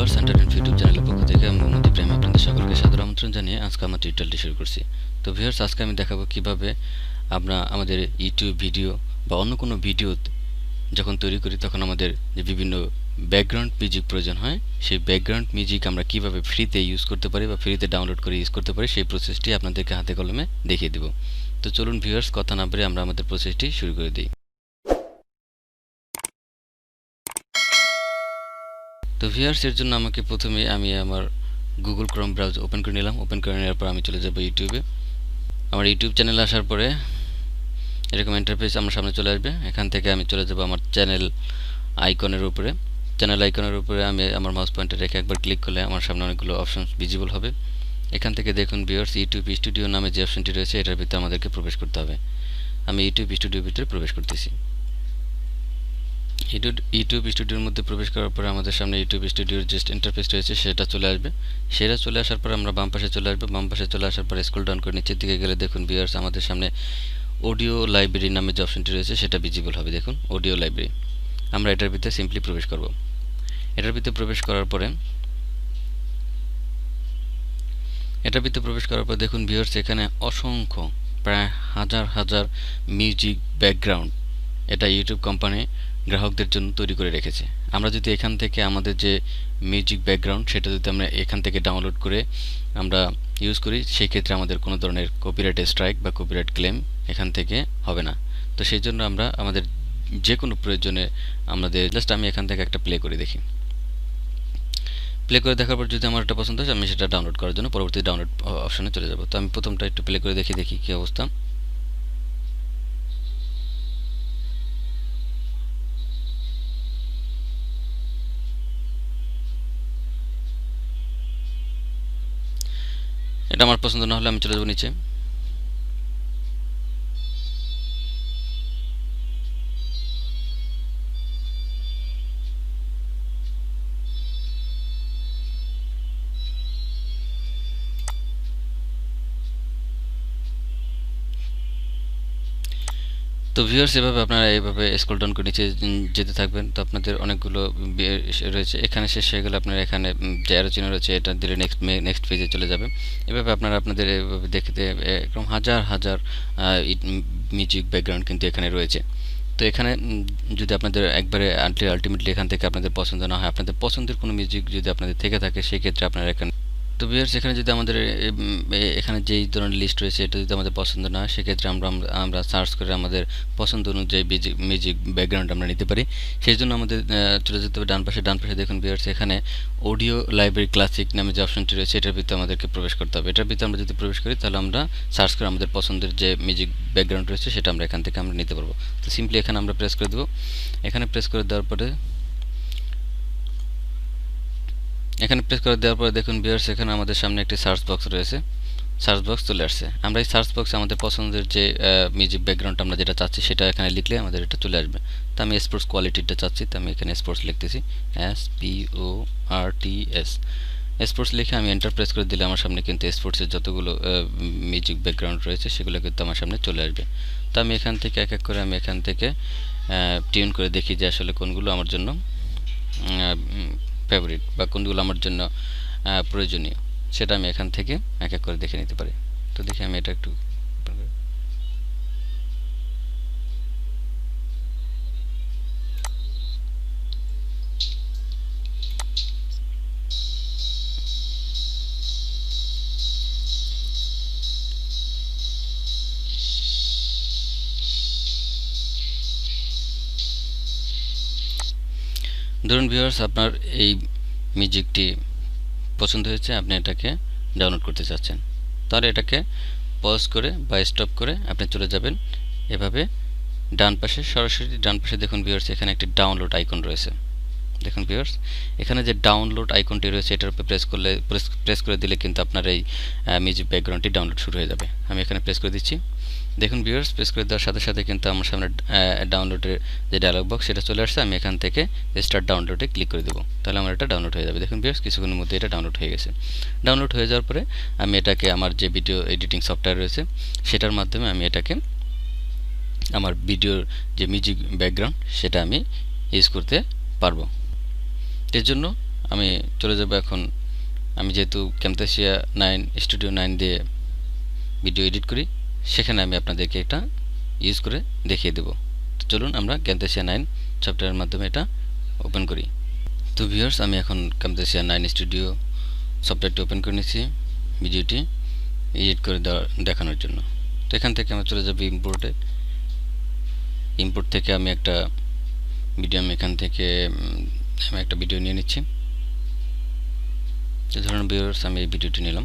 Viewers entertainment YouTube চ্যানেলের পক্ষ থেকে আমি মোহাম্মদ ইব্রাহিম আপনাদের সকলকে সাদর আমন্ত্রণ জানিয়ে আজকে আমার টিউটোরিয়ালটি শুরু করছি। তো ভিউয়ার্স আজকে আমি দেখাবো কিভাবে আমরা আমাদের ইউটিউব ভিডিও বা অন্য কোনো ভিডিও যখন তৈরি করি তখন আমাদের যে বিভিন্ন ব্যাকগ্রাউন্ড মিউজিক প্রয়োজন হয় সেই ব্যাকগ্রাউন্ড মিউজিক আমরা কিভাবে ফ্রিতে ইউজ করতে পারি বা ফ্রিতে ডাউনলোড করে ইউজ করতে পারি সেই প্রসেসটি আপনাদেরকে হাতে কলমে দেখিয়ে দেব। তো চলুন ভিউয়ার্স কথা না বলে আমরা আমাদের প্রসেসটি শুরু করে দিই। তো ভিউয়ার্স এর জন্য আমাকে প্রথমে আমি আমার গুগল ক্রোম ব্রাউজার ওপেন করে নিলাম। ওপেন করে নেওয়ার পর আমি চলে যাব ইউটিউবে। আমার ইউটিউব চ্যানেলে আসার পরে এরকম ইন্টারফেস আমার সামনে চলে আসবে। এখান থেকে আমি চলে যাব আমার চ্যানেল আইকনের উপরে। চ্যানেল আইকনের উপরে আমি আমার মাউস পয়েন্টার রেখে একবার ক্লিক করলে আমার সামনে অনেকগুলো অপশন ভিজিবল হবে। এখান থেকে দেখুন ভিউয়ার্স ইউটিউব স্টুডিও নামে যে অপশনটি রয়েছে এটার ভিতরে আমাদেরকে প্রবেশ করতে হবে। আমি ইউটিউব স্টুডিওর ভিতরে প্রবেশ করতেছি। ইউটিউব স্টুডিওর মধ্যে প্রবেশ করার পরে আমাদের সামনে ইউটিউব স্টুডিওর যে ইন্টারফেস রয়েছে সেটা চলে আসবে। সেটা চলে আসার পর আমরা বাম পাশে চলে আসবো। বাম পাশে চলে আসার পর স্ক্রল ডাউন করে নিচের দিকে গেলে দেখুন ভিউয়ার্স আমাদের সামনে অডিও লাইব্রেরি নামে যে অপশনটি রয়েছে সেটা ভিজিবল হবে। দেখুন অডিও লাইব্রেরি। আমরা এটার ভিতরে সিম্পলি প্রবেশ করব। এটার ভিতরে প্রবেশ করার পরে দেখুন ভিউয়ার্স এখানে অসংখ্য প্রায় হাজার হাজার মিউজিক ব্যাকগ্রাউন্ড এটা ইউটিউব কোম্পানি গ্রাহকদের জন্য তৈরি করে রেখেছে। আমরা যদি এখান থেকে আমাদের যে মিউজিক ব্যাকগ্রাউন্ড সেটা যদি আমরা এখান থেকে ডাউনলোড করে আমরা ইউজ করি সেই ক্ষেত্রে আমাদের কোনো ধরনের কপিরাইট স্ট্রাইক বা কপিরাইট ক্লেম এখান থেকে হবে না। তো সেই জন্য আমরা আমাদের যে কোনো প্রয়োজনে আমাদের জাস্ট আমি এখান থেকে একটা প্লে করে দেখি। প্লে করে দেখার পর যদি আমার এটা পছন্দ হয় আমি সেটা ডাউনলোড করার জন্য পরবর্তী ডাউনলোড অপশনে চলে যাব। তো আমি প্রথমটা একটু প্লে করে দেখি কী অবস্থা। এটা আমার পছন্দ না হলে আমি চলে যাবো নিচে। তো ভিউয়ার্স এভাবে আপনারা এইভাবে স্ক্রল ডাউন করে নিচে যেতে থাকবেন। তো আপনাদের অনেকগুলো রয়েছে। এখানে শেষ হয়ে গেলে আপনারা এখানে যে অ্যারো চিহ্ন রয়েছে এটা দিলে নেক্সট পেজে চলে যাবে। এভাবে আপনারা আপনাদের এভাবে দেখতে এরকম হাজার হাজার মিউজিক ব্যাকগ্রাউন্ড কিন্তু এখানে রয়েছে। তো এখানে যদি আপনাদের একবারে আলটিমেটলি এখান থেকে আপনাদের পছন্দ না হয়, আপনাদের পছন্দের কোনো মিউজিক যদি আপনাদের থেকে থাকে সেই ক্ষেত্রে আপনারা এখানে তো ভিউয়ার্স এখানে যদি আমাদের এখানে যেই ধরনের লিস্ট রয়েছে এটা যদি আমাদের পছন্দ না হয় সেক্ষেত্রে আমরা সার্চ করে আমাদের পছন্দ অনুযায়ী মিউজিক ব্যাকগ্রাউন্ড আমরা নিতে পারি। সেই জন্য আমাদের চলে যেতে হবে ডান পাশে দেখুন ভিউয়ার্স এখানে অডিও লাইব্রেরি ক্লাসিক নামে যে অপশনটি রয়েছে এটার ভিতরে আমাদেরকে প্রবেশ করতে হবে। এটার ভিতরে আমরা যদি প্রবেশ করি তাহলে আমরা সার্চ করে আমাদের পছন্দের যে মিউজিক ব্যাকগ্রাউন্ড রয়েছে সেটা আমরা এখান থেকে আমরা নিতে পারবো। তো সিম্পলি এখানে আমরা প্রেস করে দেবো। এখানে প্রেস করে দেওয়ার পরে দেখুন ভিউয়ার্স এখানে আমাদের সামনে একটি সার্চ বক্স রয়েছে। সার্চ বক্স চলে আসছে। আমরা এই সার্চ বক্সে আমাদের পছন্দের যে মিউজিক ব্যাকগ্রাউন্ড আমরা যেটা চাচ্ছি সেটা এখানে লিখলে আমাদের এটা চলে আসবে। তো আমি স্পোর্টস কোয়ালিটিটা চাচ্ছি, তো আমি এখানে স্পোর্টস লিখতেছি SPORTS। স্পোর্টস লিখে আমি এন্টার প্রেস করে দিলে আমার সামনে কিন্তু স্পোর্টসের যতগুলো মিউজিক ব্যাকগ্রাউন্ড রয়েছে সেগুলো কিন্তু আমার সামনে চলে আসবে। তো আমি এখান থেকে এক এক করে আমি এখান থেকে টিউন করে দেখি যে আসলে কোনগুলো আমার জন্য ফেভারিট বা কোনগুলো আমার জন্য প্রয়োজনীয় সেটা আমি এখান থেকে এক এক করে দেখে নিতে পারি। তো দেখি আমি এটা একটু ধরুন ভিউয়ার্স আপনার এই মিউজিকটি পছন্দ হয়েছে, আপনি এটাকে ডাউনলোড করতে চাচ্ছেন, তাহলে এটাকে পজ করে বা স্টপ করে আপনি চলে যাবেন এভাবে ডান পাশে, সরাসরি ডান পাশে দেখুন ভিউয়ার্স এখানে একটি ডাউনলোড আইকন রয়েছে। দেখুন ভিউয়ার্স এখানে যে ডাউনলোড আইকনটি রয়েছে এটার উপরে প্রেস করে দিলে কিন্তু আপনার এই মিউজিক ব্যাকগ্রাউন্ডটি ডাউনলোড শুরু হয়ে যাবে। আমি এখানে প্রেস করে দিচ্ছি। দেখুন ভিউয়ার্স প্রেস করে দেওয়ার সাথে সাথে কিন্তু আমার সামনে ডাউনলোডের যে ডায়লগ বক্স সেটা চলে আসছে। আমি এখান থেকে স্টার্ট ডাউনলোডে ক্লিক করে দেবো, তাহলে আমার এটা ডাউনলোড হয়ে যাবে। দেখুন ভিউয়ার্স কিছুক্ষণের মধ্যে এটা ডাউনলোড হয়ে গেছে। ডাউনলোড হয়ে যাওয়ার পরে আমি এটাকে আমার যে ভিডিও এডিটিং সফটওয়্যার রয়েছে সেটার মাধ্যমে আমি এটাকে আমার ভিডিওর যে মিউজিক ব্যাকগ্রাউন্ড সেটা আমি ইউজ করতে পারবো। এর জন্য আমি চলে যাব এখন। আমি যেহেতু ক্যামতাসিয়া 9 স্টুডিও 9 দিয়ে ভিডিও এডিট করি, সেখানে আমি আপনাদেরকে এটা ইউজ করে দেখিয়ে দেব। তো চলুন আমরা ক্যামতাসিয়া 9 সফটওয়্যারের মাধ্যমে এটা ওপেন করি। তো ভিউয়ার্স, আমি এখন ক্যামতাসিয়া 9 স্টুডিও সফটওয়্যারটি ওপেন করে নিচ্ছি ভিডিওটি এডিট করে দেখানোর জন্য। তো এখান থেকে আমরা চলে যাব ইম্পোর্টে। ইম্পোর্ট থেকে আমি একটা ভিডিও ভিডিও নিয়ে নিচ্ছি। ধরুন ভিউয়ার্স, আমি এই ভিডিওটি নিলাম।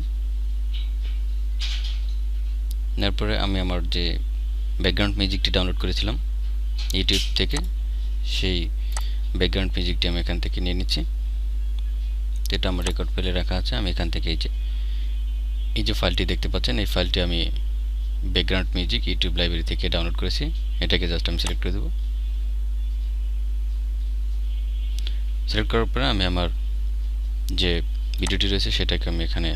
নেওয়ার পরে আমি আমার যে ব্যাকগ্রাউন্ড মিউজিকটি ডাউনলোড করেছিলাম ইউটিউব থেকে, সেই ব্যাকগ্রাউন্ড মিউজিকটি আমি এখান থেকে নিয়ে নিচ্ছি। এটা আমার রেকর্ড ফাইলে রাখা আছে। আমি এখান থেকে এই যে ফাইলটি দেখতে পাচ্ছেন, এই ফাইলটি আমি ব্যাকগ্রাউন্ড মিউজিক ইউটিউব লাইব্রেরি থেকে ডাউনলোড করেছি। এটাকে জাস্ট আমি সিলেক্ট করে দেব। সিলেক্ট করার পরে আমি আমার যে ভিডিওটি রয়েছে সেটাকে আমি এখানে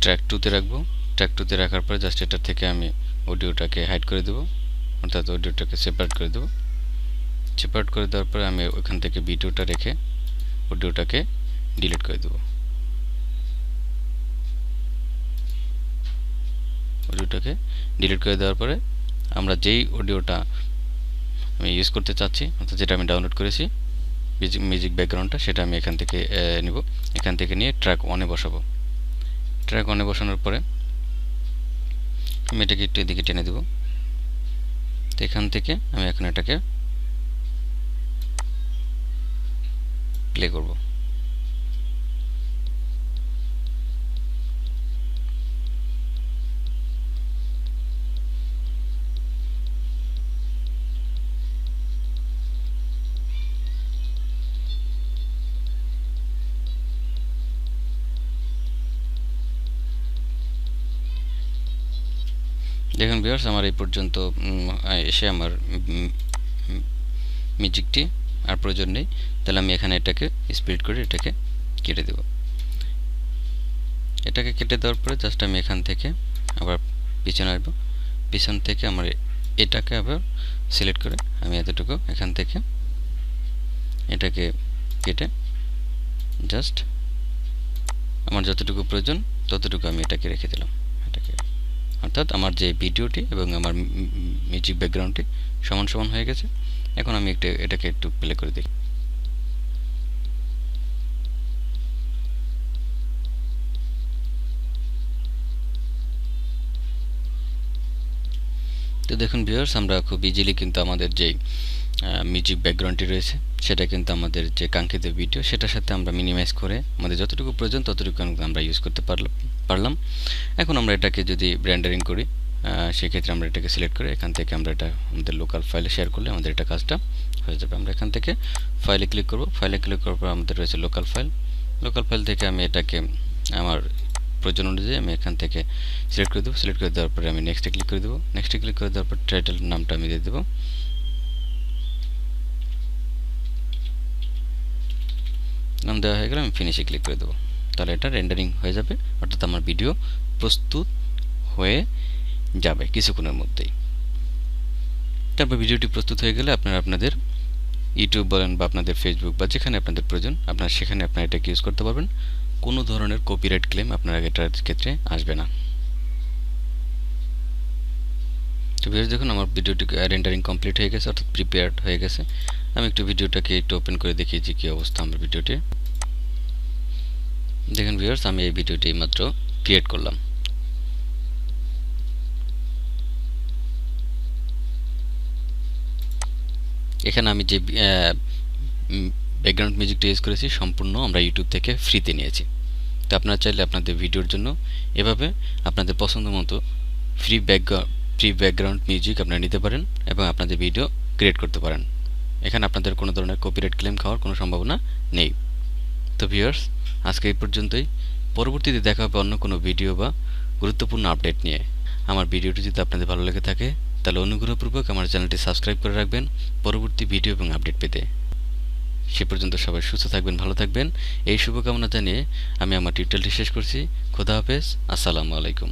ট্র্যাক 2 তে রাখবো। ট্র্যাক 2 তে রাখার পরে জাস্ট এটা থেকে আমি অডিওটাকে হাইড করে দেব, অর্থাৎ অডিওটাকে সেপারেট করে দেব। সেপারেট করে দেওয়ার পরে আমি ওখান থেকে ভিডিওটা রেখে অডিওটাকে ডিলিট করে দেব। অডিওটাকে ডিলিট করে দেওয়ার পরে আমরা যেই অডিওটা আমি ইউজ করতে চাচ্ছি, অর্থাৎ যেটা আমি ডাউনলোড করেছি মিউজিক ব্যাকগ্রাউন্ডটা, সেটা আমি এখান থেকে নিব। এখান থেকে নিয়ে ট্র্যাক 1 এ বসাবো। ট্র্যাক 1 এ বসানোর পরে আমি এটাকে একটু এদিকে টেনে দেব। তো এখান থেকে আমি এখন এটাকে প্লে করব। দেখুন ভিউয়ার্স, আমার এই পর্যন্ত এসে আমার মিউজিকটি আর প্রয়োজন নেই। তাহলে আমি এখানে এটাকে স্প্লিট করে এটাকে কেটে দেব। এটাকে কেটে দেওয়ার পরে জাস্ট আমি এখান থেকে আবার পিছনে আসব। পিছন থেকে আমার এটাকে আবার সিলেক্ট করে আমি এতটুকু এখান থেকে এটাকে কেটে জাস্ট আমার যতটুকু প্রয়োজন ততটুকু আমি এটাকে রেখে দিলাম। অর্থাৎ আমার যে ভিডিওটি এবং আমার মিউজিক ব্যাকগ্রাউন্ডটি সমান সমান হয়ে গেছে। এখন আমি এটাকে একটু প্লে করে দেখি। তো দেখুন ভিউয়ার্স, আমরা খুব ইজিলি কিন্তু আমাদের যে মিউজিক ব্যাকগ্রাউন্ডটি রয়েছে সেটা কিন্তু আমাদের যে কাঙ্ক্ষিত ভিডিও সেটার সাথে আমরা মিনিমাইজ করে আমাদের যতটুকু প্রয়োজন ততটুকু আমরা ইউজ করতে পারলাম। এখন আমরা এটাকে যদি ব্র্যান্ডারিং করি, সেক্ষেত্রে আমরা এটাকে সিলেক্ট করে এখান থেকে আমরা এটা আমাদের লোকাল ফাইলে শেয়ার করলে আমাদের এটা কাজটা হয়ে যাবে। আমরা এখান থেকে ফাইলে ক্লিক করব। ফাইলে ক্লিক করার পর আমাদের রয়েছে লোকাল ফাইল। লোকাল ফাইল থেকে আমি এটাকে আমার প্রয়োজন অনুযায়ী আমি এখান থেকে সিলেক্ট করে দেবো। সিলেক্ট করে দেওয়ার পরে আমি নেক্সটে ক্লিক করে দেবো। নেক্সটে ক্লিক করে দেওয়ার পর টাইটেল নামটা আমি দিয়ে দেবো। নাম দেওয়া হয়ে গেলে আমি ফিনিশে ক্লিক করে দেবো। তাহলে এটা রেন্ডারিং হয়ে যাবে, অর্থাৎ আমার ভিডিও প্রস্তুত হয়ে যাবে কিছুক্ষণের মধ্যেই। তারপর ভিডিওটি প্রস্তুত হয়ে গেলে আপনারা আপনাদের ইউটিউব বলেন বা আপনাদের ফেসবুক বা যেখানে আপনাদের প্রয়োজন আপনারা সেখানে আপনারা এটাকে ইউজ করতে পারবেন। কোনো ধরনের কপিরাইট ক্লেম আপনার এটার ক্ষেত্রে আসবে না। তো ভিউয়ার্স, দেখুন আমার ভিডিওটি রেন্ডারিং কমপ্লিট হয়ে গেছে, অর্থাৎ প্রিপেয়ার্ড হয়ে গেছে। আমি একটু ভিডিওটাকে একটু ওপেন করে দেখিয়েছি কী অবস্থা আমার ভিডিওটি। দেখুন ভিউয়ার্স, আমি এই ভিডিওটি মাত্র ক্রিয়েট করলাম। এখানে আমি যে ব্যাকগ্রাউন্ড মিউজিকটা ইউজ করেছি সম্পূর্ণ আমরা ইউটিউব থেকে ফ্রিতে নিয়েছি। তো আপনারা চাইলে আপনাদের ভিডিওর জন্য এভাবে আপনাদের পছন্দ মতো ফ্রি ব্যাকগ্রাউন্ড মিউজিক আপনারা নিতে পারেন এবং আপনাদের ভিডিও ক্রিয়েট করতে পারেন। এখানে আপনাদের কোনো ধরনের কপিরাইট ক্লেম খাওয়ার কোনো সম্ভাবনা নেই। তো ভিউয়ার্স, আজকে এই পর্যন্তই। পরবর্তীতে দেখা হবে অন্য কোনো ভিডিও বা গুরুত্বপূর্ণ আপডেট নিয়ে। আমার ভিডিওটি যদি আপনাদের ভালো লেগে থাকে তাহলে অনুগ্রহপূর্বক আমার চ্যানেলটি সাবস্ক্রাইব করে রাখবেন পরবর্তী ভিডিও এবং আপডেট পেতে। সে পর্যন্ত সবাই সুস্থ থাকবেন, ভালো থাকবেন, এই শুভকামনা জানিয়ে আমি আমার টিউটোরিয়ালটি শেষ করছি। খোদা হাফেজ, আসসালামু আলাইকুম।